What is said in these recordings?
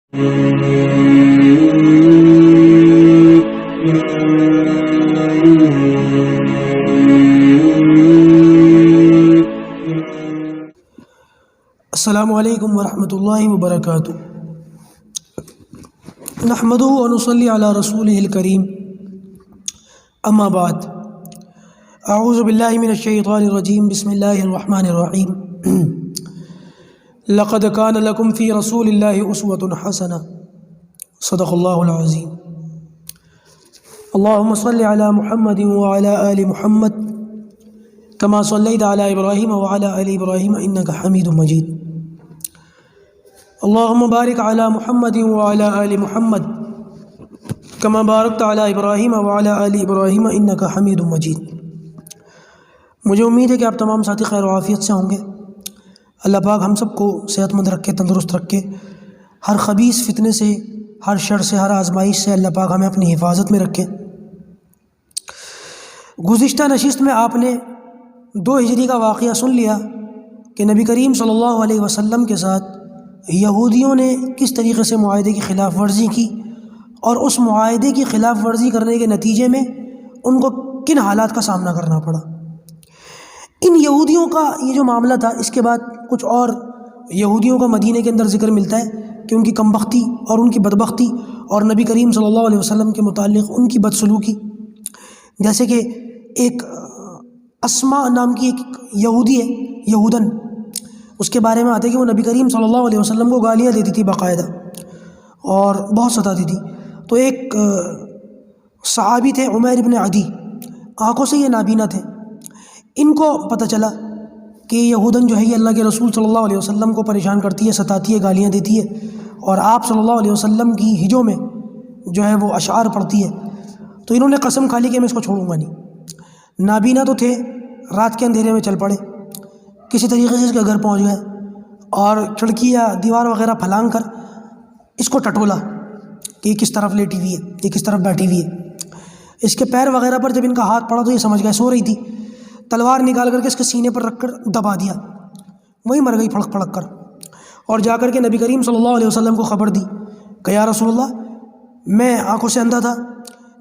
السلام علیکم ورحمۃ اللہ وبرکاتہ۔ نحمدہ ونصلی علی رسولہ الکریم، اما بعد، اعوذ باللہ من الشیطان الرجیم، بسم اللہ الرحمن الرحیم۔ لقد کان لکم فی رسول اللہ اسوۃ حسنہ، صدق اللہ العظیم۔ اللہم صلی علی محمد وعلی آل محمد کما صلیت علی ابراہیم وعلی آل ابراہیم انک حمید مجید۔ اللہم بارک علی محمد وعلی آل محمد کما بارکت علی ابراہیم وعلی آل ابراہیم انک حمید مجید۔ مجھے امید ہے کہ آپ تمام ساتھی خیر و عافیت سے ہوں گے۔ اللہ پاک ہم سب کو صحت مند رکھے، تندرست رکھے، ہر خبیث فتنے سے، ہر شر سے، ہر آزمائش سے اللہ پاک ہمیں اپنی حفاظت میں رکھے۔ گزشتہ نشست میں آپ نے 2 ہجری کا واقعہ سن لیا کہ نبی کریم صلی اللہ علیہ وسلم کے ساتھ یہودیوں نے کس طریقے سے معاہدے کی خلاف ورزی کی، اور اس معاہدے کی خلاف ورزی کرنے کے نتیجے میں ان کو کن حالات کا سامنا کرنا پڑا۔ ان یہودیوں کا یہ جو معاملہ تھا، اس کے بعد کچھ اور یہودیوں کا مدینہ کے اندر ذکر ملتا ہے کہ ان کی کمبختی اور ان کی بدبختی اور نبی کریم صلی اللہ علیہ وسلم کے متعلق ان کی بدسلوکی، جیسے کہ ایک اسما نام کی ایک یہودی ہے، یہودن، اس کے بارے میں آتا ہے کہ وہ نبی کریم صلی اللہ علیہ وسلم کو گالیاں دیتی تھی باقاعدہ اور بہت ستاتی تھی۔ تو ایک صحابی تھے عمیر ابن عدی، آنکھوں سے یہ نابینا تھے، ان کو پتہ چلا کہ یہودن جو ہے یہ اللہ کے رسول صلی اللہ علیہ وسلم کو پریشان کرتی ہے، ستاتی ہے، گالیاں دیتی ہے، اور آپ صلی اللہ علیہ وسلم کی ہجوں میں جو ہے وہ اشعار پڑھتی ہے۔ تو انہوں نے قسم کھا لی کہ میں اس کو چھوڑوں گا نہیں۔ نابینا تو تھے، رات کے اندھیرے میں چل پڑے، کسی طریقے سے اس کے گھر پہنچ گئے اور کھڑکی یا دیوار وغیرہ پھلانگ کر اس کو ٹٹولا کہ یہ کس طرف لیٹی ہوئی ہے، یہ کس طرف بیٹھی ہوئی ہے۔ اس کے پیر وغیرہ پر جب ان کا ہاتھ پڑا تو یہ سمجھ گئے سو رہی تھی، تلوار نکال کر کے اس کے سینے پر رکھ کر دبا دیا، وہیں مر گئی پھڑک پھڑک کر، اور جا کر کے نبی کریم صلی اللہ علیہ وسلم کو خبر دی کہ یا رسول اللہ، میں آنکھوں سے اندھا تھا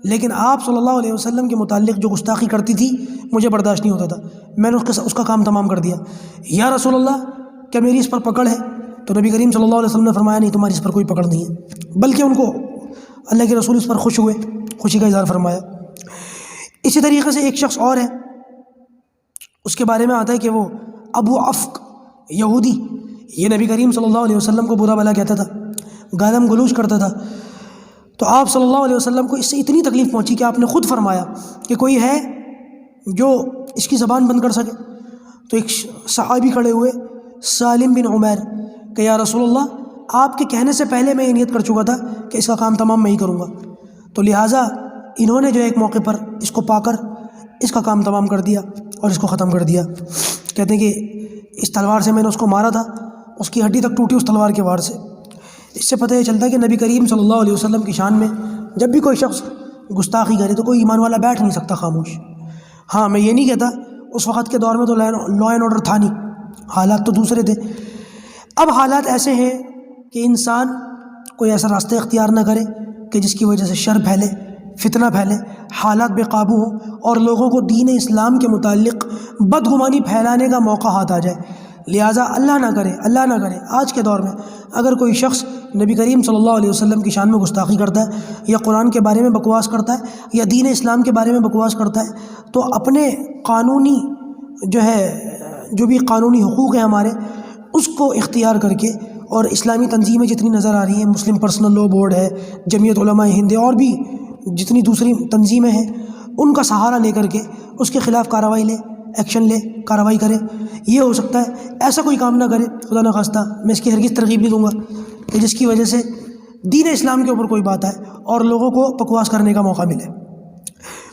لیکن آپ صلی اللہ علیہ وسلم کے متعلق جو گستاخی کرتی تھی مجھے برداشت نہیں ہوتا تھا، میں نے اس کا کام تمام کر دیا۔ یا رسول اللہ، کیا میری اس پر پکڑ ہے؟ تو نبی کریم صلی اللہ علیہ وسلم نے فرمایا نہیں، تمہاری اس پر کوئی پکڑ نہیں ہے، بلکہ ان کو اللہ کے رسول اس پر خوش ہوئے، خوشی کا اظہار فرمایا۔ اسی طریقے سے ایک شخص اور ہے، اس کے بارے میں آتا ہے کہ وہ ابو افق یہودی، یہ نبی کریم صلی اللہ علیہ وسلم کو برا بھلا کہتا تھا، گالم گلوچ کرتا تھا۔ تو آپ صلی اللہ علیہ وسلم کو اس سے اتنی تکلیف پہنچی کہ آپ نے خود فرمایا کہ کوئی ہے جو اس کی زبان بند کر سکے؟ تو ایک صحابی کھڑے ہوئے، سالم بن عمیر، کہ یا رسول اللہ، آپ کے کہنے سے پہلے میں یہ نیت کر چکا تھا کہ اس کا کام تمام میں ہی کروں گا، تو لہٰذا انہوں نے جو ایک موقع پر اس کو پا کر اس کا کام تمام کر دیا اور اس کو ختم کر دیا۔ کہتے ہیں کہ اس تلوار سے میں نے اس کو مارا تھا، اس کی ہڈی تک ٹوٹی اس تلوار کے وار سے۔ اس سے پتہ یہ چلتا ہے کہ نبی کریم صلی اللہ علیہ وسلم کی شان میں جب بھی کوئی شخص گستاخی کرے تو کوئی ایمان والا بیٹھ نہیں سکتا خاموش۔ ہاں، میں یہ نہیں کہتا اس وقت کے دور میں تو لا اینڈ آرڈر تھا نہیں، حالات تو دوسرے تھے۔ اب حالات ایسے ہیں کہ انسان کوئی ایسا راستہ اختیار نہ کرے کہ جس کی وجہ سے شر پھیلے، فتنہ پھیلے، حالات بے قابو ہوں اور لوگوں کو دین اسلام کے متعلق بدگمانی پھیلانے کا موقع ہاتھ آ جائے۔ لہٰذا اللہ نہ کرے آج کے دور میں اگر کوئی شخص نبی کریم صلی اللہ علیہ وسلم کی شان میں گستاخی کرتا ہے یا قرآن کے بارے میں بکواس کرتا ہے یا دین اسلام کے بارے میں بکواس کرتا ہے، تو اپنے قانونی جو بھی قانونی حقوق ہیں ہمارے، اس کو اختیار کر کے، اور اسلامی تنظیمیں جتنی نظر آ رہی ہیں، مسلم پرسنل لاء بورڈ ہے، جمعیت علماء ہند اور بھی جتنی دوسری تنظیمیں ہیں، ان کا سہارا لے کر کے اس کے خلاف کارروائی لے، ایکشن لے، کارروائی کرے۔ یہ ہو سکتا ہے ایسا کوئی کام نہ کرے، خدا نہ خواستہ، میں اس کی ہرگز ترغیب نہیں دوں گا کہ جس کی وجہ سے دین اسلام کے اوپر کوئی بات آئے اور لوگوں کو بکواس کرنے کا موقع ملے۔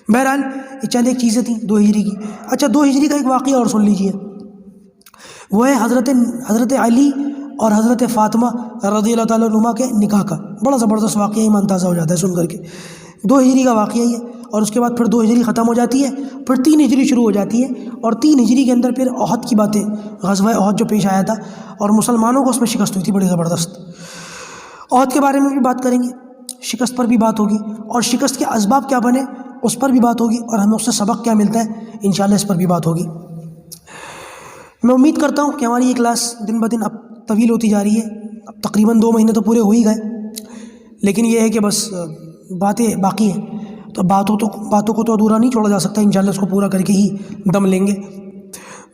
بہرحال یہ چند ایک چیزیں تھیں 2 ہجری کی۔ اچھا، 2 ہجری کا ایک واقعہ اور سن لیجئے، وہ ہے حضرت علی اور حضرت فاطمہ رضی اللہ تعالیٰ عنہما کے نکاح کا۔ بڑا زبردست واقعہ، ایمان تازہ ہو جاتا ہے سن کر کے۔ 2 ہجری کا واقعہ یہ، اور اس کے بعد پھر 2 ہجری ختم ہو جاتی ہے، پھر 3 ہجری شروع ہو جاتی ہے، اور 3 ہجری کے اندر پھر احد کی باتیں، غزوہ احد جو پیش آیا تھا اور مسلمانوں کو اس میں شکست ہوئی تھی بڑی زبردست۔ عہد کے بارے میں بھی بات کریں گے، شکست پر بھی بات ہوگی، اور شکست کے اسباب کیا بنے اس پر بھی بات ہوگی، اور ہمیں اس سے سبق کیا ملتا ہے انشاءاللہ اس پر بھی بات ہوگی۔ میں امید کرتا ہوں کہ ہماری یہ کلاس دن بدن اب طویل ہوتی جا رہی ہے، اب تقریباً 2 مہینے تو پورے ہو ہی گئے، لیکن یہ ہے کہ بس باتیں باقی ہیں، تو باتوں کو تو ادھورا نہیں چھوڑا جا سکتا، انشاءاللہ اس کو پورا کر کے ہی دم لیں گے۔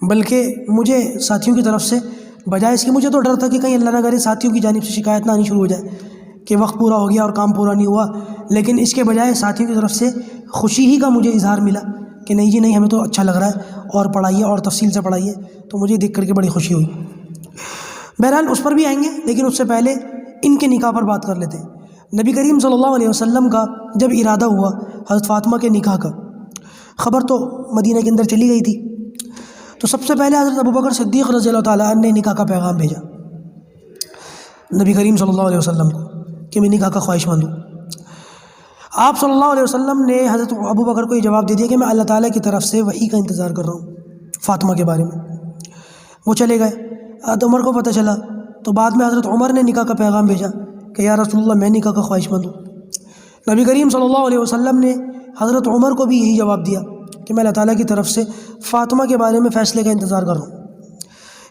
بلکہ مجھے ساتھیوں کی طرف سے بجائے اس کی، مجھے تو ڈر تھا کہ کہیں اللہ نہ کرے ساتھیوں کی جانب سے شکایت نہ آنی شروع ہو جائے کہ وقت پورا ہو گیا اور کام پورا نہیں ہوا، لیکن اس کے بجائے ساتھیوں کی طرف سے خوشی ہی کا مجھے اظہار ملا کہ نہیں جی نہیں، ہمیں تو اچھا لگ رہا ہے اور پڑھائیے اور تفصیل سے پڑھائیے، تو مجھے دیکھ کر کے بڑی خوشی ہوئی۔ بہرحال اس پر بھی آئیں گے، لیکن اس سے پہلے ان کے نکاح پر بات کر لیتے ہیں۔ نبی کریم صلی اللہ علیہ وسلم کا جب ارادہ ہوا حضرت فاطمہ کے نکاح کا، خبر تو مدینہ کے اندر چلی گئی تھی، تو سب سے پہلے حضرت ابوبکر صدیق رضی اللہ تعالیٰ عنہ نے نکاح کا پیغام بھیجا نبی کریم صلی اللہ علیہ وسلم کو کہ میں نکاح کا خواہش مند ہوں۔ آپ صلی اللہ علیہ وسلم نے حضرت ابوبکر کو یہ جواب دے دیا کہ میں اللہ تعالیٰ کی طرف سے وحی کا انتظار کر رہا ہوں فاطمہ کے بارے میں۔ وہ چلے گئے، حضرت عمر کو پتہ چلا، تو بعد میں حضرت عمر نے نکاح کا پیغام بھیجا کہ یا رسول اللہ میں نکاح کا خواہش مند ہوں۔ نبی کریم صلی اللہ علیہ وسلم نے حضرت عمر کو بھی یہی جواب دیا کہ میں اللہ تعالیٰ کی طرف سے فاطمہ کے بارے میں فیصلے کا انتظار کر رہا ہوں۔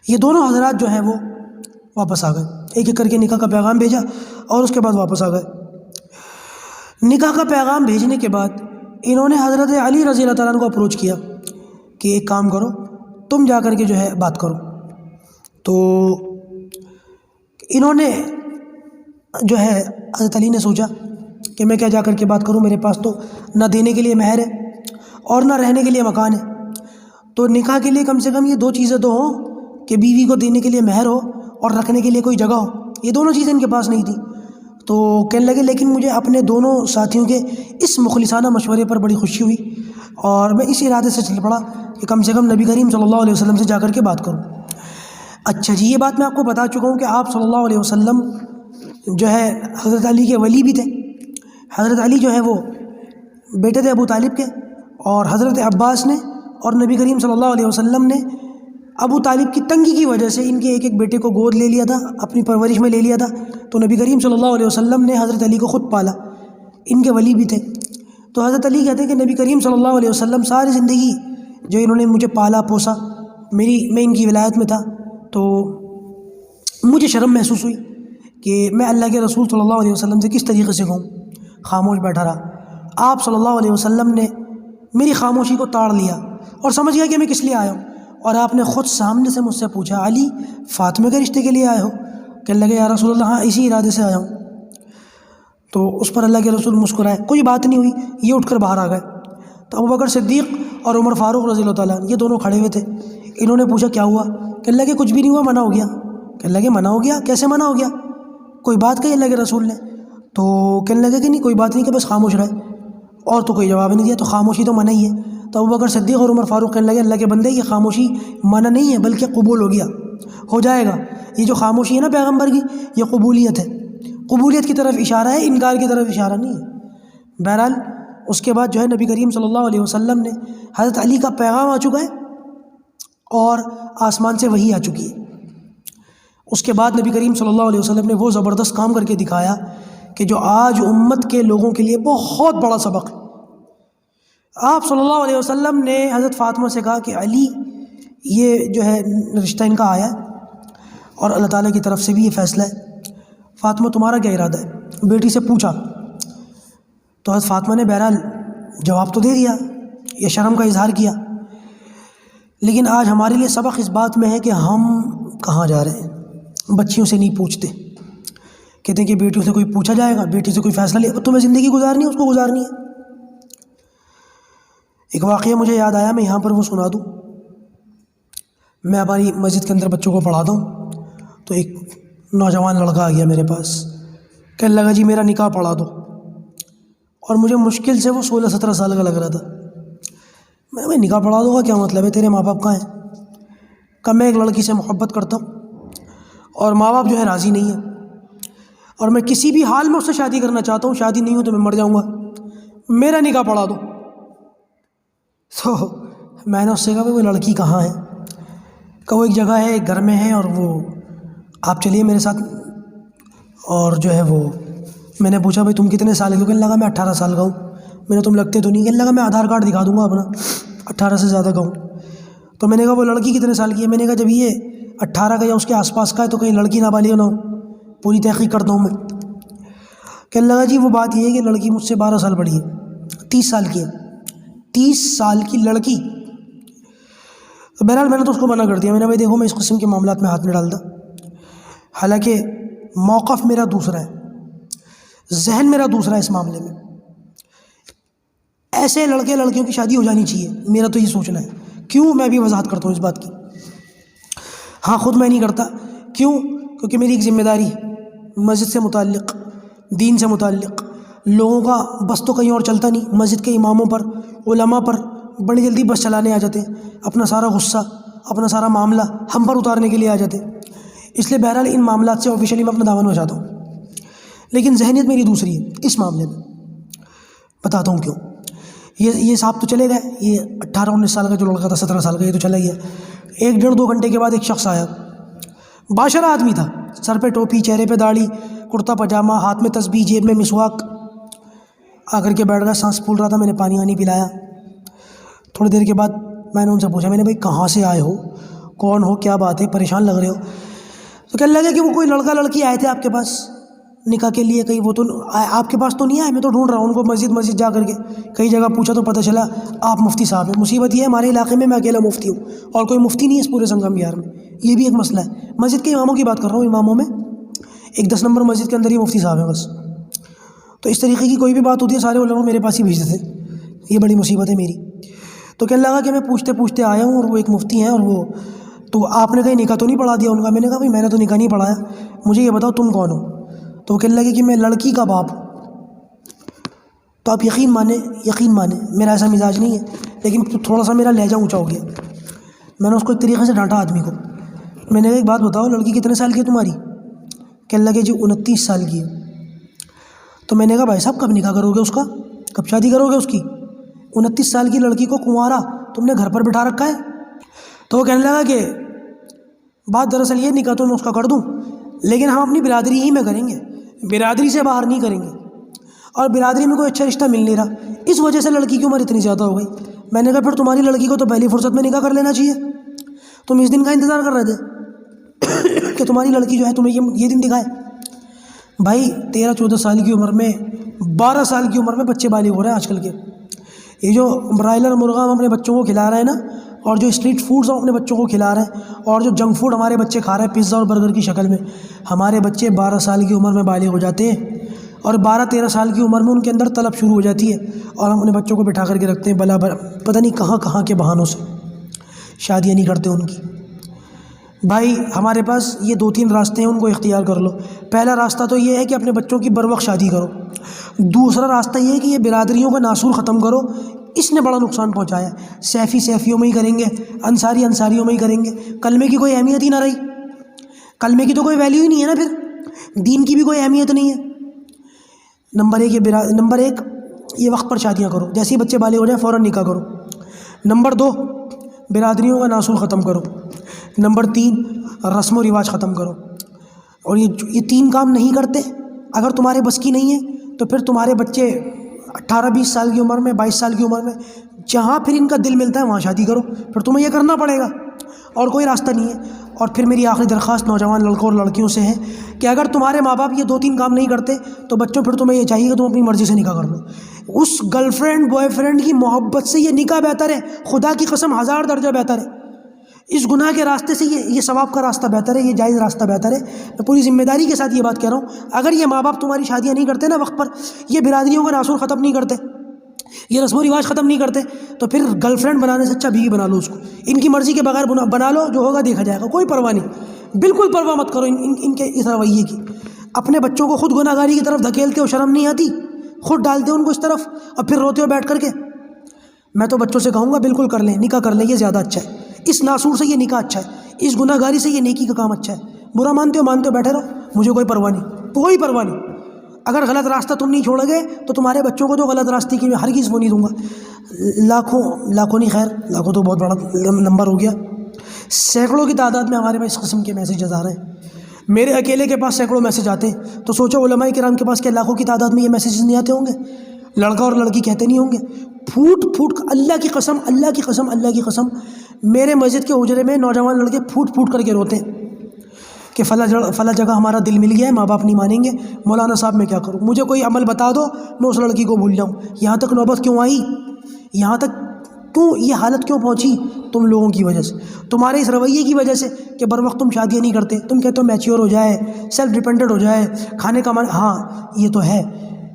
یہ دونوں حضرات جو ہیں وہ واپس آ گئے، ایک ایک کر کے نکاح کا پیغام بھیجا اور اس کے بعد واپس آ گئے۔ نکاح کا پیغام بھیجنے کے بعد انہوں نے حضرت علی رضی اللہ تعالیٰ عنہ کو اپروچ کیا کہ ایک کام کرو، تم جا کر کے جو ہے بات کرو۔ تو انہوں نے جو ہے حضرت علی نے سوچا کہ میں کیا جا کر کے بات کروں، میرے پاس تو نہ دینے کے لیے مہر ہے اور نہ رہنے کے لیے مکان ہے، تو نکاح کے لیے کم سے کم یہ 2 چیزیں تو ہوں کہ بیوی کو دینے کے لیے مہر ہو اور رکھنے کے لیے کوئی جگہ ہو، یہ دونوں چیزیں ان کے پاس نہیں تھیں۔ تو کہنے لگے لیکن مجھے اپنے دونوں ساتھیوں کے اس مخلصانہ مشورے پر بڑی خوشی ہوئی، اور میں اس ارادے سے چل پڑا کہ کم سے کم نبی کریم صلی اللہ علیہ وسلم سے جا کر کے بات کروں۔ اچھا جی، یہ بات میں آپ کو بتا چکا ہوں کہ آپ صلی اللہ علیہ وسلم جو ہے حضرت علی کے ولی بھی تھے۔ حضرت علی جو ہے وہ بیٹے تھے ابو طالب کے، اور حضرت عباس نے اور نبی کریم صلی اللہ علیہ وسلم نے ابو طالب کی تنگی کی وجہ سے ان کے ایک ایک بیٹے کو گود لے لیا تھا، اپنی پرورش میں لے لیا تھا، تو نبی کریم صلی اللہ علیہ وسلم نے حضرت علی کو خود پالا، ان کے ولی بھی تھے۔ تو حضرت علی کہتے ہیں کہ نبی کریم صلی اللہ علیہ وسلم ساری زندگی جو انہوں نے مجھے پالا پوسا، میں ان کی ولایت میں تھا، تو مجھے شرم محسوس ہوئی کہ میں اللہ کے رسول صلی اللہ علیہ وسلم سے کس طریقے سے کہوں، خاموش بیٹھا رہا۔ آپ صلی اللہ علیہ وسلم نے میری خاموشی کو تاڑ لیا اور سمجھ گیا کہ میں کس لیے آیا ہوں، اور آپ نے خود سامنے سے مجھ سے پوچھا علی فاطمہ کے رشتے کے لیے آئے ہو؟ کہنے لگے یا رسول اللہ ہاں اسی ارادے سے آیا ہوں۔ تو اس پر اللہ کے رسول مسکرائے، کوئی بات نہیں ہوئی، یہ اٹھ کر باہر آ گئے۔ تو ابوبکر صدیق اور عمر فاروق رضی اللہ تعالیٰ یہ دونوں کھڑے ہوئے تھے۔ انہوں نے پوچھا کیا ہوا؟ کہنے لگے کچھ بھی نہیں ہوا، منع ہو گیا۔ کہنے لگے منع ہو گیا؟ کیسے منع ہو گیا؟ کوئی بات کہی اللہ کے رسول نے؟ تو کہنے لگے کہ نہیں کوئی بات نہیں، کہ بس خاموش رہے، اور تو کوئی جواب نہیں دیا، تو خاموشی تو منع ہی ہے۔ تو ابوبکر صدیق اور عمر فاروق کہنے لگے اللہ کے بندے یہ خاموشی منع نہیں ہے بلکہ قبول ہو گیا، ہو جائے گا۔ یہ جو خاموشی ہے نا پیغمبر کی، یہ قبولیت ہے، قبولیت کی طرف اشارہ ہے، انکار کی طرف اشارہ نہیں ہے۔ بہرحال اس کے بعد جو ہے نبی کریم صلی اللہ علیہ وسلم نے حضرت علی کا پیغام آ چکا ہے اور آسمان سے وحی آ چکی ہے۔ اس کے بعد نبی کریم صلی اللہ علیہ وسلم نے وہ زبردست کام کر کے دکھایا کہ جو آج امت کے لوگوں کے لیے بہت بڑا سبق ہے۔ آپ صلی اللہ علیہ وسلم نے حضرت فاطمہ سے کہا کہ علی یہ جو ہے رشتہ ان کا آیا ہے اور اللہ تعالیٰ کی طرف سے بھی یہ فیصلہ ہے، فاطمہ تمہارا کیا ارادہ ہے؟ بیٹی سے پوچھا تو حضرت فاطمہ نے بہرحال جواب تو دے دیا، یہ شرم کا اظہار کیا، لیکن آج ہمارے لیے سبق اس بات میں ہے کہ ہم کہاں جا رہے ہیں، بچیوں سے نہیں پوچھتے، کہتے ہیں کہ بیٹیوں سے کوئی پوچھا جائے گا، بیٹی سے کوئی فیصلہ لے، تمہیں زندگی گزارنی ہے اس کو گزارنی ہے۔ ایک واقعہ مجھے یاد آیا، میں یہاں پر وہ سنا دوں۔ میں ہماری مسجد کے اندر بچوں کو پڑھاتا ہوں، تو ایک نوجوان لڑکا آ گیا میرے پاس، کہنے لگا جی میرا نکاح پڑھا دو، اور مجھے مشکل سے وہ 16-17 سال کا لگ رہا تھا۔ میں نکاح پڑھا دوں گا کیا مطلب ہے، تیرے ماں باپ کہاں ہیں؟ کہ میں ایک لڑکی سے محبت کرتا ہوں اور ماں باپ جو ہے راضی نہیں ہیں، اور میں کسی بھی حال میں اس سے شادی کرنا چاہتا ہوں، شادی نہیں ہو تو میں مر جاؤں گا، میرا نکاح پڑھا دو۔ تو میں نے اس سے کہا وہ لڑکی کہاں ہے؟ کہ وہ ایک جگہ ہے، ایک گھر میں ہے، اور وہ آپ چلیے میرے ساتھ، اور جو ہے وہ میں نے پوچھا بھائی تم کتنے سال کے ہو؟ کہنے لگا میں 18 سال کا ہوں۔ میں نے تم لگتے تو نہیں؟ کہنے لگا میں آدھار کارڈ دکھا دوں گا اپنا 18 سے زیادہ کا ہوں۔ تو میں نے کہا وہ لڑکی کتنے سال کی ہے؟ میں نے کہا جب یہ 18 کا یا اس کے آس پاس کا ہے تو کہیں لڑکی نابالغ نہ ہو، پوری تحقیق کرتا ہوں میں۔ کہنے لگا جی وہ بات یہ ہے کہ لڑکی مجھ سے 12 سال بڑی ہے، 30 سال کی ہے، 30 سال کی لڑکی۔ تو بہرحال میں نے تو اس کو منع کر دیا، میں نے بھائی دیکھو میں اس قسم کے معاملات میں ہاتھ نہیں ڈالتا، حالانکہ موقف میرا دوسرا ہے، ذہن میرا دوسرا ہے اس معاملے میں۔ ایسے لڑکے لڑکیوں کی شادی ہو جانی چاہیے، میرا تو یہ سوچنا ہے۔ کیوں؟ میں بھی وضاحت کرتا ہوں اس بات کی۔ ہاں خود میں نہیں کرتا، کیوں؟ کیونکہ میری ایک ذمہ داری ہے، مسجد سے متعلق، دین سے متعلق۔ لوگوں کا بس تو کہیں اور چلتا نہیں، مسجد کے اماموں پر، علماء پر بڑی جلدی بس چلانے آ جاتے ہیں، اپنا سارا غصہ، اپنا سارا معاملہ ہم پر اتارنے کے لیے آ جاتے ہیں۔ اس لیے بہرحال ان معاملات سے آفیشلی میں اپنا دامن بچاتا ہوں، لیکن ذہنیت میری دوسری ہے اس معاملے میں۔ بتاتا ہوں کیوں۔ یہ صاحب تو چلے گئے، یہ 18-19 سال کا جو لڑکا تھا، 17 سال کا، یہ تو چلا گیا۔ 1-1.5-2 گھنٹے کے بعد ایک شخص آیا، باشرہ آدمی تھا، سر پہ ٹوپی، چہرے پہ داڑھی، کرتا پاجامہ، ہاتھ میں تسبیح، جیب میں مسواک، آ کر کے بیٹھ گیا، سانس پھول رہا تھا۔ میں نے پانی وانی پلایا۔ تھوڑی دیر کے بعد میں نے ان سے پوچھا، میں نے بھائی کہاں سے آئے ہو، کون ہو، کیا بات ہے، پریشان لگ رہے ہو؟ تو کہنے لگا کہ وہ کوئی لڑکا لڑکی آئے تھے آپ کے پاس نکاح کے لیے، کہیں وہ تو آپ کے پاس تو نہیں آئے، میں تو ڈھونڈ رہا ہوں ان کو مسجد جا کر کے، کئی جگہ پوچھا تو پتہ چلا آپ مفتی صاحب ہیں۔ مصیبت یہ ہے ہمارے علاقے میں اکیلا مفتی ہوں اور کوئی مفتی نہیں ہے اس پورے سنگم بہار میں، یہ بھی ایک مسئلہ ہے۔ مسجد کے اماموں کی بات کر رہا ہوں، اماموں میں ایک 10 نمبر مسجد کے اندر ہی مفتی صاحب ہیں بس۔ تو اس طریقے کی کوئی بھی بات ہوتی ہے سارے علماء میرے پاس ہی بھیجتے تھے، یہ بڑی مصیبت ہے میری۔ تو کہنے لگا کہ میں پوچھتے پوچھتے آیا ہوں اور وہ ایک مفتی ہیں، اور وہ تو آپ نے کہیں نکاح تو نہیں پڑھا دیا ان کا؟ میں نے کہا بھائی میں نے تو نکاح نہیں پڑھایا، مجھے یہ بتاؤ تم کون ہو؟ تو وہ کہنے لگے کہ میں لڑکی کا باپ ہوں۔ تو آپ یقین مانیں میرا ایسا مزاج نہیں ہے، لیکن تھوڑا سا میرا لہجہ اونچا ہو گیا۔ میں نے اس کو ایک طریقے سے ڈانٹا آدمی کو۔ میں نے کہا ایک بات بتاؤ، لڑکی کتنے سال کی ہے تمہاری؟ کہنے لگے جی 29 سال کی ہے۔ تو میں نے کہا بھائی صاحب کب نکاح کرو گے اس کا، کب شادی کرو گے اس کی؟ 29 سال کی لڑکی کو کنوارا تم نے گھر پر بٹھا رکھا ہے۔ تو وہ کہنے لگا کہ بات دراصل یہ، نکاح تو میں اس کا کر دوں لیکن ہم اپنی برادری ہی میں کریں گے، برادری سے باہر نہیں کریں گے، اور برادری میں کوئی اچھا رشتہ مل نہیں رہا، اس وجہ سے لڑکی کی عمر اتنی زیادہ ہو گئی۔ میں نے کہا پھر تمہاری لڑکی کو تو پہلی فرصت میں نکاح کر لینا چاہیے، تم اس دن کا انتظار کر رہے تھے کہ تمہاری لڑکی جو ہے تمہیں یہ دن دکھائے۔ بھائی 13-14 سال کی عمر میں، 12 سال کی عمر میں بچے بالغ ہو رہے ہیں آج کل کے۔ یہ جو برائلر مرغا ہم اپنے بچوں کو کھلا رہے ہیں نا، اور جو اسٹریٹ فوڈز ہم اپنے بچوں کو کھلا رہے ہیں، اور جو جنک فوڈ ہمارے بچے کھا رہے ہیں پیزا اور برگر کی شکل میں، ہمارے بچے 12 سال کی عمر میں بالغ ہو جاتے ہیں، اور 12-13 سال کی عمر میں ان کے اندر طلب شروع ہو جاتی ہے، اور ہم اپنے بچوں کو بٹھا کر کے رکھتے ہیں بلا پتہ نہیں کہاں کے بہانوں سے شادیاں نہیں کرتے ان کی۔ بھائی ہمارے پاس یہ 2-3 راستے ہیں، ان کو اختیار کر لو۔ پہلا راستہ تو یہ ہے کہ اپنے بچوں کی بروقت شادی کرو۔ دوسرا راستہ یہ ہے کہ یہ برادریوں کا ناسور ختم کرو، اس نے بڑا نقصان پہنچایا ہے۔ سیفی سیفیوں میں ہی کریں گے، انصاری انصاریوں میں ہی کریں گے، کلمے کی کوئی اہمیت ہی نہ رہی، کلمے کی تو کوئی ویلیو ہی نہیں ہے نا، پھر دین کی بھی کوئی اہمیت نہیں ہے۔ نمبر ایک یہ وقت پر شادیاں کرو، جیسے ہی بچے بالغ ہو جائیں فوراً نکاح کرو۔ نمبر 2 برادریوں کا ناسور ختم کرو۔ نمبر 3 رسم و رواج ختم کرو۔ اور یہ 3 کام نہیں کرتے، اگر تمہارے بس کی نہیں ہے تو پھر تمہارے بچے 18-20 سال کی عمر میں، 22 سال کی عمر میں جہاں پھر ان کا دل ملتا ہے وہاں شادی کرو، پھر تمہیں یہ کرنا پڑے گا، اور کوئی راستہ نہیں ہے۔ اور پھر میری آخری درخواست نوجوان لڑکوں اور لڑکیوں سے ہے کہ اگر تمہارے ماں باپ یہ 2-3 کام نہیں کرتے تو بچوں پھر تمہیں یہ چاہیے کہ تم اپنی مرضی سے نکاح کر لو۔ اس گرل فرینڈ بوائے فرینڈ کی محبت سے یہ نکاح بہتر ہے، خدا کی قسم 1000 درجہ بہتر ہے۔ اس گناہ کے راستے سے یہ ثواب کا راستہ بہتر ہے، یہ جائز راستہ بہتر ہے۔ میں پوری ذمہ داری کے ساتھ یہ بات کہہ رہا ہوں، اگر یہ ماں باپ تمہاری شادیاں نہیں کرتے نا وقت پر، یہ برادریوں کا ناسور ختم نہیں کرتے، یہ رسم و رواج ختم نہیں کرتے، تو پھر گرل فرینڈ بنانے سے اچھا بیوی بنا لو اس کو، ان کی مرضی کے بغیر بنا لو، جو ہوگا دیکھا جائے گا، کوئی پرواہ نہیں، بالکل پرواہ مت کرو ان کے اس رویے کی۔ اپنے بچوں کو خود گناہ گاری کی طرف دھکیلتے ہو، شرم نہیں آتی، خود ڈالتے ہو ان کو اس طرف اور پھر روتے ہو بیٹھ کر کے۔ میں تو بچوں سے کہوں گا بالکل کر لیں، نکاح کر لیں، یہ زیادہ اچھا ہے، اس ناسور سے یہ نکاح اچھا ہے، اس گناہ گاری سے یہ نیکی کا کام اچھا ہے۔ برا مانتے ہو بیٹھے رہو، مجھے کوئی پرواہ نہیں، کوئی پرواہ نہیں۔ اگر غلط راستہ تم نہیں چھوڑو گے تو تمہارے بچوں کو جو غلط راستے کی میں ہرگز وہ نہیں دوں گا۔ لاکھوں نہیں، خیر لاکھوں تو بہت بڑا نمبر ہو گیا، سینکڑوں کی تعداد میں ہمارے پاس اس قسم کے میسیجز آ رہے ہیں۔ میرے اکیلے کے پاس سینکڑوں میسج آتے ہیں، تو سوچو علماء کرام کے پاس کیا لاکھوں کی تعداد میں یہ میسیجز نہیں آتے ہوں گے؟ لڑکا اور لڑکی کہتے نہیں ہوں گے پھوٹ پھوٹ، اللہ کی قسم، اللہ کی قسم، اللہ کی قسم، میرے مسجد کے حجرے میں نوجوان لڑکے پھوٹ پھوٹ کر کے روتے ہیں کہ فلاں جگہ ہمارا دل مل گیا ہے، ماں باپ نہیں مانیں گے، مولانا صاحب میں کیا کروں، مجھے کوئی عمل بتا دو میں اس لڑکی کو بھول جاؤں۔ یہاں تک نوبت کیوں آئی؟ یہاں تک کیوں یہ حالت کیوں پہنچی؟ تم لوگوں کی وجہ سے، تمہارے اس رویے کی وجہ سے کہ بر وقت تم شادیاں نہیں کرتے، تم کہتے ہو میچیور ہو جائے، سیلف ڈیپینڈنٹ ہو جائے، کھانے کا ہاں یہ تو ہے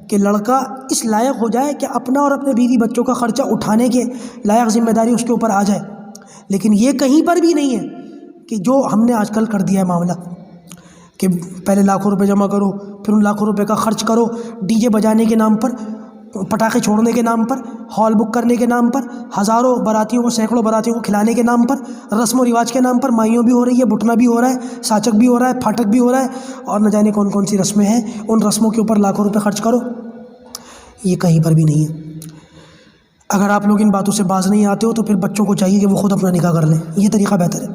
کہ لڑکا اس لائق ہو جائے کہ اپنا اور اپنے بیوی بچوں کا خرچہ اٹھانے کے لائق ذمہ داری اس کے اوپر آ جائے، لیکن یہ کہیں پر بھی نہیں ہے کہ جو ہم نے آج کل کر دیا ہے معاملہ کہ پہلے لاکھوں روپے جمع کرو، پھر ان لاکھوں روپے کا خرچ کرو، ڈی جے بجانے کے نام پر، پٹاخے چھوڑنے کے نام پر، ہال بک کرنے کے نام پر، ہزاروں براتیوں کو، سینکڑوں براتیوں کو کھلانے کے نام پر، رسم و رواج کے نام پر، مائیوں بھی ہو رہی ہے، بٹنا بھی ہو رہا ہے، ساچک بھی ہو رہا ہے، پھاٹک بھی ہو رہا ہے، اور نہ جانے کون کون سی رسمیں ہیں، ان رسموں کے اوپر لاکھوں روپے خرچ کرو، یہ کہیں پر بھی نہیں ہے۔ اگر آپ لوگ ان باتوں سے باز نہیں آتے ہو تو پھر بچوں کو چاہیے کہ وہ خود اپنا نکاح کر لیں، یہ طریقہ بہتر ہے۔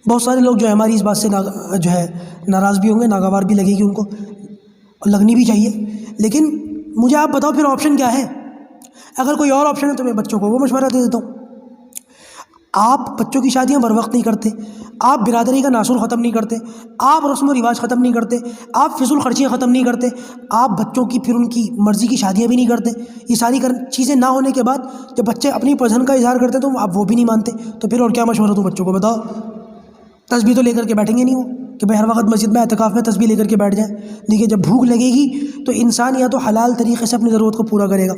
بہت سارے لوگ جو ہے ہماری اس بات سے جو ہے ناراض بھی ہوں گے، ناگوار بھی لگے گی ان کو، اور لگنی بھی چاہیے، لیکن مجھے آپ بتاؤ پھر آپشن کیا ہے؟ اگر کوئی اور آپشن ہے تو میں بچوں کو وہ مشورہ دے دیتا ہوں۔ آپ بچوں کی شادیاں بر وقت نہیں کرتے، آپ برادری کا ناصر ختم نہیں کرتے، آپ رسم و رواج ختم نہیں کرتے، آپ فضول خرچیاں ختم نہیں کرتے، آپ بچوں کی پھر ان کی مرضی کی شادیاں بھی نہیں کرتے، یہ ساری چیزیں نہ ہونے کے بعد جب بچے اپنی پسند کا اظہار کرتے تو آپ وہ بھی نہیں مانتے، تو پھر اور کیا مشورہ دوں بچوں کو؟ بتاؤ۔ تسبیح تو لے کر کے بیٹھیں گے نہیں وہ کہ بھائی ہر وقت مسجد میں اعتکاف میں تسبیح لے کر کے بیٹھ جائیں۔ دیکھیے جب بھوک لگے گی تو انسان یا تو حلال طریقے سے اپنی ضرورت کو پورا کرے گا،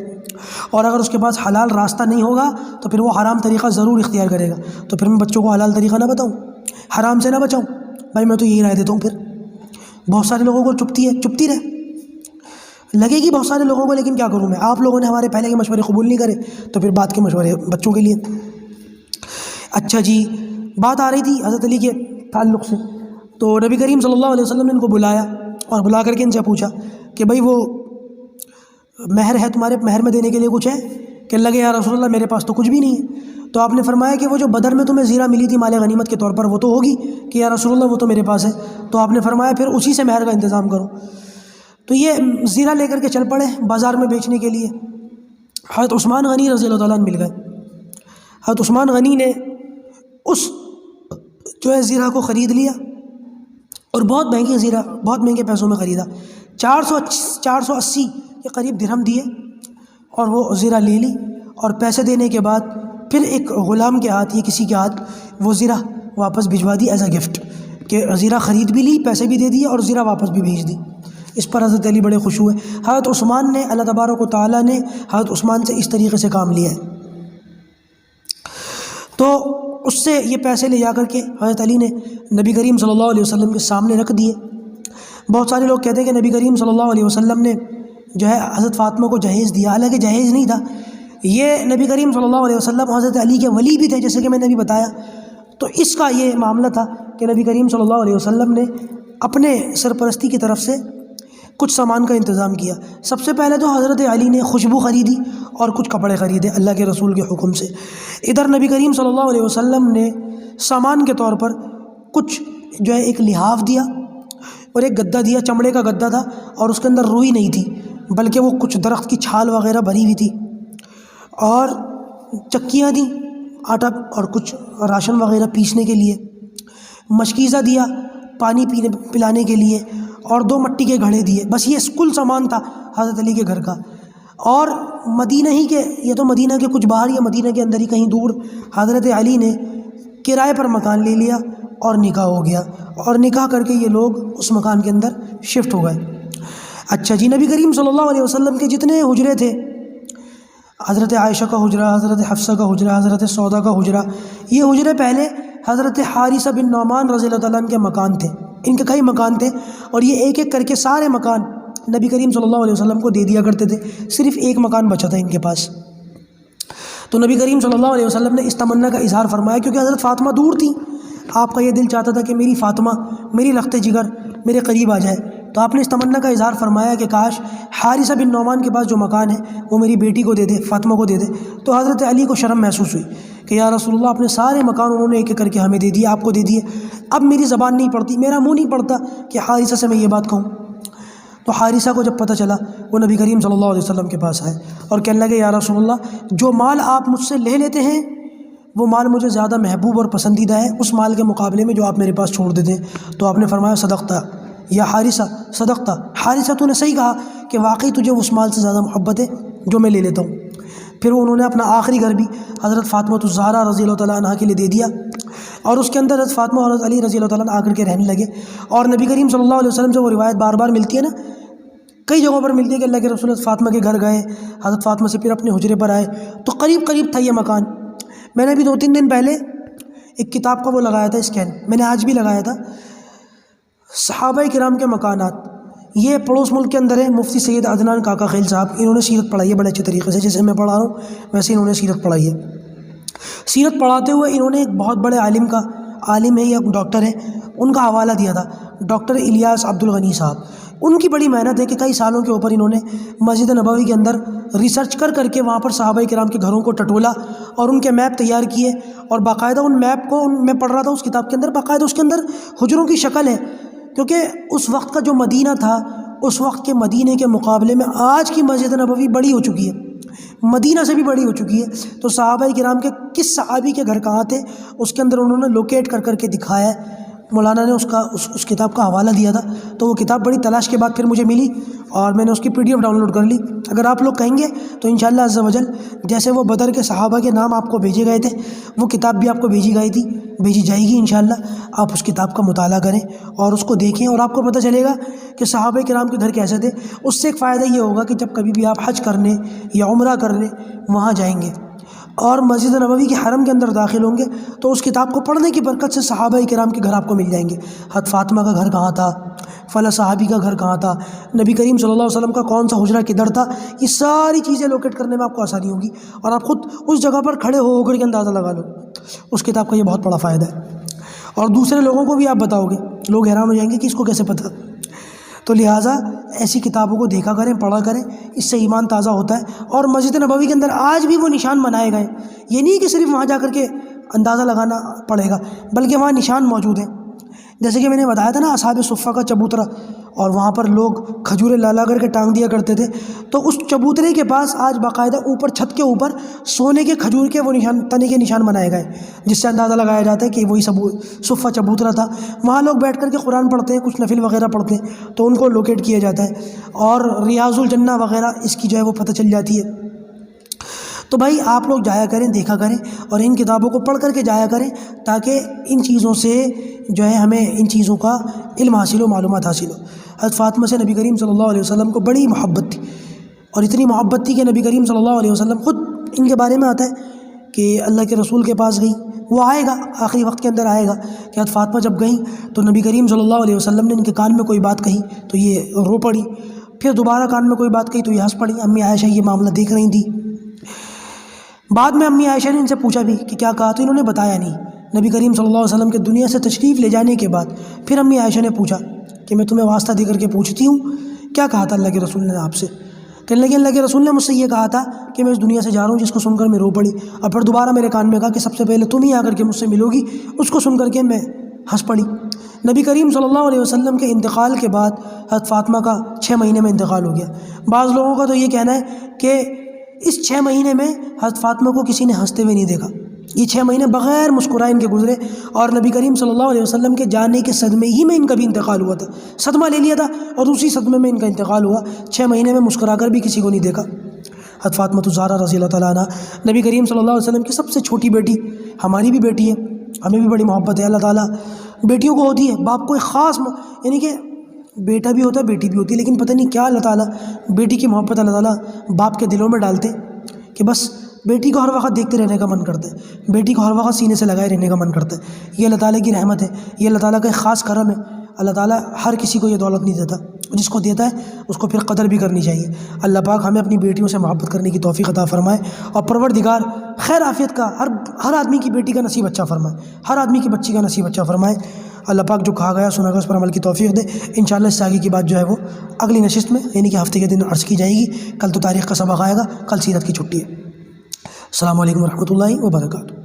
اور اگر اس کے پاس حلال راستہ نہیں ہوگا تو پھر وہ حرام طریقہ ضرور اختیار کرے گا۔ تو پھر میں بچوں کو حلال طریقہ نہ بتاؤں، حرام سے نہ بچاؤں؟ بھائی میں تو یہی رائے دیتا ہوں۔ پھر بہت سارے لوگوں کو چپتی رہے لگے گی بہت سارے لوگوں کو، لیکن کیا کروں میں، آپ لوگوں نے ہمارے پہلے کے مشورے قبول نہیں کرے تو پھر بعد کے مشورے بچوں کے لیے۔ اچھا جی، بات آ رہی تھی حضرت علی کے تعلق سے، تو نبی کریم صلی اللہ علیہ وسلم نے ان کو بلایا اور بلا کر کے ان سے پوچھا کہ بھائی وہ مہر ہے تمہارے، مہر میں دینے کے لیے کچھ ہے؟ کہ لگے یا رسول اللہ میرے پاس تو کچھ بھی نہیں ہے۔ تو آپ نے فرمایا کہ وہ جو بدر میں تمہیں زیرہ ملی تھی مال غنیمت کے طور پر وہ تو ہوگی؟ کہ یا رسول اللہ وہ تو میرے پاس ہے۔ تو آپ نے فرمایا پھر اسی سے مہر کا انتظام کرو۔ تو یہ زیرہ لے کر کے چل پڑے بازار میں بیچنے کے لیے۔ حضرت عثمان غنی رضی اللہ تعالیٰ عنہ مل گئے۔ حضرت عثمان غنی نے اس جو ہے زیرہ کو خرید لیا، اور بہت مہنگی زیرہ، بہت مہنگے پیسوں میں خریدا، 480 کے قریب درہم دیے اور وہ زیرہ لے لی، اور پیسے دینے کے بعد پھر ایک غلام کے ہاتھ یا کسی کے ہاتھ وہ زیرہ واپس بھجوا دی ایز اے گفٹ، کہ زیرہ خرید بھی لی، پیسے بھی دے دیے اور زیرہ واپس بھی بھیج دی۔ اس پر حضرت علی بڑے خوش ہوئے۔ حضرت عثمان نے، اللہ تبارک و تعالیٰ نے حضرت عثمان سے اس طریقے سے کام لیا ہے۔ تو اس سے یہ پیسے لے جا کر کے حضرت علی نے نبی کریم صلی اللہ علیہ وسلم کے سامنے رکھ دیے۔ بہت سارے لوگ کہتے ہیں کہ نبی کریم صلی اللہ علیہ وسلم نے جو ہے حضرت فاطمہ کو جہیز دیا، حالانکہ جہیز نہیں تھا یہ۔ نبی کریم صلی اللہ علیہ وسلم حضرت علی کے ولی بھی تھے، جیسے کہ میں نے ابھی بتایا۔ تو اس کا یہ معاملہ تھا کہ نبی کریم صلی اللہ علیہ وسلم نے اپنے سرپرستی کی طرف سے کچھ سامان کا انتظام کیا۔ سب سے پہلے تو حضرت علی نے خوشبو خریدی اور کچھ کپڑے خریدے اللہ کے رسول کے حکم سے۔ ادھر نبی کریم صلی اللہ علیہ وسلم نے سامان کے طور پر کچھ جو ہے ایک لحاف دیا اور ایک گدا دیا، چمڑے کا گدا تھا، اور اس کے اندر روئی نہیں تھی بلکہ وہ کچھ درخت کی چھال وغیرہ بھری ہوئی تھی، اور چکیاں دیں آٹا اور کچھ راشن وغیرہ پیسنے کے لیے، مشکیزہ دیا پانی پلانے کے لیے، اور 2 مٹی کے گھڑے دیے۔ بس یہ کل سامان تھا حضرت علی کے گھر کا۔ اور مدینہ ہی کے، یہ تو مدینہ کے کچھ باہر یا مدینہ کے اندر ہی کہیں دور حضرت علی نے کرائے پر مکان لے لیا اور نکاح ہو گیا، اور نکاح کر کے یہ لوگ اس مکان کے اندر شفٹ ہو گئے۔ اچھا جی، نبی کریم صلی اللہ علیہ وسلم کے جتنے حجرے تھے، حضرت عائشہ کا حجرہ، حضرت حفصہ کا حجرہ، حضرت سودا کا حجرہ، یہ حجرے پہلے حضرت حارثہ بن نعمان رضی اللہ تعالیٰ عنہ کے مکان تھے۔ ان کے کئی مکان تھے، اور یہ ایک ایک کر کے سارے مکان نبی کریم صلی اللہ علیہ وسلم کو دے دیا کرتے تھے۔ صرف ایک مکان بچا تھا ان کے پاس۔ تو نبی کریم صلی اللہ علیہ وسلم نے اس تمنا کا اظہار فرمایا، کیونکہ حضرت فاطمہ دور تھی، آپ کا یہ دل چاہتا تھا کہ میری فاطمہ میری لخت جگر میرے قریب آ جائے، تو آپ نے اس تمنا کا اظہار فرمایا کہ کاش حارثہ بن نعمان کے پاس جو مکان ہے وہ میری بیٹی کو دے دے، فاطمہ کو دے دے۔ تو حضرت علی کو شرم محسوس ہوئی کہ یا رسول اللہ اپنے سارے مکان انہوں نے ایک ایک کر کے ہمیں دے دیے، آپ کو دے دیے، اب میری زبان نہیں پڑتی، میرا منہ نہیں پڑتا کہ حارثہ سے میں یہ بات کہوں۔ تو حارثہ کو جب پتہ چلا وہ نبی کریم صلی اللہ علیہ وسلم کے پاس آئے اور کہنے لگے یا رسول اللہ جو مال آپ مجھ سے لے لیتے ہیں وہ مال مجھے زیادہ محبوب اور پسندیدہ ہے اس مال کے مقابلے میں جو آپ میرے پاس چھوڑ دیتے ہیں۔ تو آپ نے فرمایا صدقتا یا حارثہ، صدقتا، حارثہ تو نے صحیح کہا کہ واقعی تجھے اس مال سے زیادہ محبت ہے جو میں لے لیتا ہوں۔ پھر انہوں نے اپنا آخری گھر بھی حضرت فاطمہ الزہرا رضی اللہ تعالیٰ عنہ کے لیے دے دیا اور اس کے اندر حضرت فاطمہ اور حضرت علی رضی اللہ تعالیٰ عنہ آ کر کے رہنے لگے۔ اور نبی کریم صلی اللہ علیہ وسلم سے وہ روایت بار بار ملتی ہے نا، کئی جگہوں پر ملتی ہے کہ اللہ کے رسول حضرت فاطمہ کے گھر گئے، حضرت فاطمہ سے پھر اپنے حجرے پر آئے، تو قریب قریب تھا یہ مکان۔ میں نے ابھی 2-3 دن پہلے ایک کتاب کا وہ لگایا تھا اسکین، میں نے آج بھی لگایا تھا، صحابہ کرام کے مکانات۔ یہ پڑوس ملک کے اندر ہے، مفتی سید عدنان کاکا خیل صاحب، انہوں نے سیرت پڑھائی ہے بڑے اچھے طریقے سے، جیسے میں پڑھا رہا ہوں ویسے انہوں نے سیرت پڑھائی ہے۔ سیرت پڑھاتے ہوئے انہوں نے ایک بہت بڑے عالم ہے یا ڈاکٹر ہے، ان کا حوالہ دیا تھا، ڈاکٹر الیاس عبدالغنی صاحب۔ ان کی بڑی محنت ہے کہ کئی سالوں کے اوپر انہوں نے مسجد نبوی کے اندر ریسرچ کر کے وہاں پر صحابہ کرام کے گھروں کو ٹٹولا اور ان کے میپ تیار کیے، اور باقاعدہ ان میپ کو میں پڑھ رہا تھا اس کتاب کے اندر، باقاعدہ اس کے اندر حجروں کی شکل ہے، کیونکہ اس وقت کا جو مدینہ تھا اس وقت کے مدینے کے مقابلے میں آج کی مسجد نبوی بڑی ہو چکی ہے، مدینہ سے بھی بڑی ہو چکی ہے۔ تو صحابہ کرام کے کس صحابی کے گھر کہاں تھے اس کے اندر انہوں نے لوکیٹ کر کے دکھایا ہے۔ مولانا نے اس کتاب کا حوالہ دیا تھا، تو وہ کتاب بڑی تلاش کے بعد پھر مجھے ملی اور میں نے اس کی PDF ڈاؤن لوڈ کر لی۔ اگر آپ لوگ کہیں گے تو انشاءاللہ عز و جل جیسے وہ بدر کے صحابہ کے نام آپ کو بھیجے گئے تھے وہ کتاب بھی آپ کو بھیجی جائے گی انشاءاللہ۔ آپ اس کتاب کا مطالعہ کریں اور اس کو دیکھیں اور آپ کو پتہ چلے گا کہ صحابہ کرام کے گھر کیسے تھے۔ اس سے ایک فائدہ یہ ہوگا کہ جب کبھی بھی آپ حج کرنے یا عمرہ کرنے وہاں جائیں گے اور مسجد نبوی کے حرم کے اندر داخل ہوں گے تو اس کتاب کو پڑھنے کی برکت سے صحابہ کرام کے گھر آپ کو مل جائیں گے۔ حضرت فاطمہ کا گھر کہاں تھا، فلاں صحابی کا گھر کہاں تھا، نبی کریم صلی اللہ علیہ وسلم کا کون سا حجرہ کدھر تھا، یہ ساری چیزیں لوکیٹ کرنے میں آپ کو آسانی ہوگی اور آپ خود اس جگہ پر کھڑے ہو کر کے اندازہ لگا لو۔ اس کتاب کا یہ بہت بڑا فائدہ ہے اور دوسرے لوگوں کو بھی آپ بتاؤ گے، لوگ حیران ہو جائیں گے کہ اس کو کیسے پتہ۔ تو لہٰذا ایسی کتابوں کو دیکھا کریں، پڑھا کریں، اس سے ایمان تازہ ہوتا ہے۔ اور مسجد نبوی کے اندر آج بھی وہ نشان بنائے گئے، یہ نہیں کہ صرف وہاں جا کر کے اندازہ لگانا پڑے گا بلکہ وہاں نشان موجود ہیں۔ جیسے کہ میں نے بتایا تھا نا اصحاب صفہ کا چبوترا، اور وہاں پر لوگ کھجوریں لا کر کے ٹانگ دیا کرتے تھے، تو اس چبوترے کے پاس آج باقاعدہ اوپر چھت کے اوپر سونے کے کھجور کے وہ تنے کے نشان بنائے گئے جس سے اندازہ لگایا جاتا ہے کہ وہی صفہ چبوترا تھا۔ وہاں لوگ بیٹھ کر کے قرآن پڑھتے ہیں، کچھ نفل وغیرہ پڑھتے ہیں تو ان کو لوکیٹ کیا جاتا ہے، اور ریاض الجنہ وغیرہ اس کی جو ہے وہ پتہ چل جاتی ہے۔ تو بھائی آپ لوگ جایا کریں، دیکھا کریں اور ان کتابوں کو پڑھ کر کے جایا کریں تاکہ ان چیزوں سے جو ہے ہمیں ان چیزوں کا علم حاصل ہو، معلومات حاصل ہو۔ حضرت فاطمہ سے نبی کریم صلی اللہ علیہ وسلم کو بڑی محبت تھی، اور اتنی محبت تھی کہ نبی کریم صلی اللہ علیہ وسلم خود ان کے بارے میں آتا ہے کہ اللہ کے رسول کے پاس گئیں، وہ آئے گا آخری وقت کے اندر آئے گا کہ حضرت فاطمہ جب گئیں تو نبی کریم صلی اللہ علیہ وسلم نے ان کے کان میں کوئی بات کہی تو یہ رو پڑی، پھر دوبارہ کان میں کوئی بات کہی تو یہ ہنس پڑی۔ امی عائشہ یہ معاملہ دیکھ رہی تھی۔ بعد میں امی عائشہ نے ان سے پوچھا بھی کہ کیا کہا، تو انہوں نے بتایا نہیں۔ نبی کریم صلی اللہ علیہ وسلم کے دنیا سے تشریف لے جانے کے بعد پھر امی عائشہ نے پوچھا کہ میں تمہیں واسطہ دے کر کے پوچھتی ہوں کیا کہا تھا اللہ کے رسول نے آپ سے؟ کہنے لگے اللہ کے رسول نے مجھ سے یہ کہا تھا کہ میں اس دنیا سے جا رہا ہوں، جس کو سن کر میں رو پڑی، اور پھر دوبارہ میرے کان میں کہا کہ سب سے پہلے تم ہی آ کر کے مجھ سے ملو گی، اس کو سن کر کے میں ہنس پڑی۔ نبی کریم صلی اللہ علیہ وسلم کے انتقال کے بعد حضرت فاطمہ کا 6 مہینے میں انتقال ہو گیا۔ بعض لوگوں کا تو یہ کہنا ہے کہ اس 6 مہینے میں حضرت فاطمہ کو کسی نے ہنستے ہوئے نہیں دیکھا، یہ 6 مہینے بغیر مسکرائے ان کے گزرے، اور نبی کریم صلی اللہ علیہ وسلم کے جانے کے صدمے ہی میں ان کا بھی انتقال ہوا تھا، صدمہ لے لیا تھا اور اسی صدمے میں ان کا انتقال ہوا۔ 6 مہینے میں مسکرا کر بھی کسی کو نہیں دیکھا۔ حضرت فاطمہ الزہرا رضی اللہ تعالیٰ عنہ نبی کریم صلی اللہ علیہ وسلم کی سب سے چھوٹی بیٹی، ہماری بھی بیٹی ہے، ہمیں بھی بڑی محبت ہے، اللہ تعالیٰ بیٹیوں کو ہوتی ہے، باپ کو ایک خاص یعنی کہ بیٹا بھی ہوتا ہے بیٹی بھی ہوتی ہے، لیکن پتہ نہیں کیا اللہ تعالیٰ بیٹی کی محبت اللہ تعالیٰ باپ کے دلوں میں ڈالتے کہ بس بیٹی کو ہر وقت دیکھتے رہنے کا من کرتا ہے، بیٹی کو ہر وقت سینے سے لگائے رہنے کا من کرتا ہے۔ یہ اللہ تعالیٰ کی رحمت ہے، یہ اللہ تعالیٰ کا ایک خاص کرم ہے۔ اللہ تعالیٰ ہر کسی کو یہ دولت نہیں دیتا، جس کو دیتا ہے اس کو پھر قدر بھی کرنی چاہیے۔ اللہ پاک ہمیں اپنی بیٹیوں سے محبت کرنے کی توفیق عطا فرمائے، اور پروردگار خیر عافیت کا ہر آدمی کی بیٹی کا نصیب اچھا فرمائے، ہر آدمی کی بچی کا نصیب اچھا فرمائے۔ اللہ پاک جو کہا گیا سنا گیا اس پر عمل کی توفیق دے۔ انشاءاللہ اس سے آگے کی بات جو ہے وہ اگلی نشست میں یعنی کہ ہفتے کے دن عرض کی جائے گی۔ کل تو تاریخ کا سبق آئے گا، کل سیرت کی چھٹی ہے۔ السلام علیکم ورحمۃ اللہ وبرکاتہ۔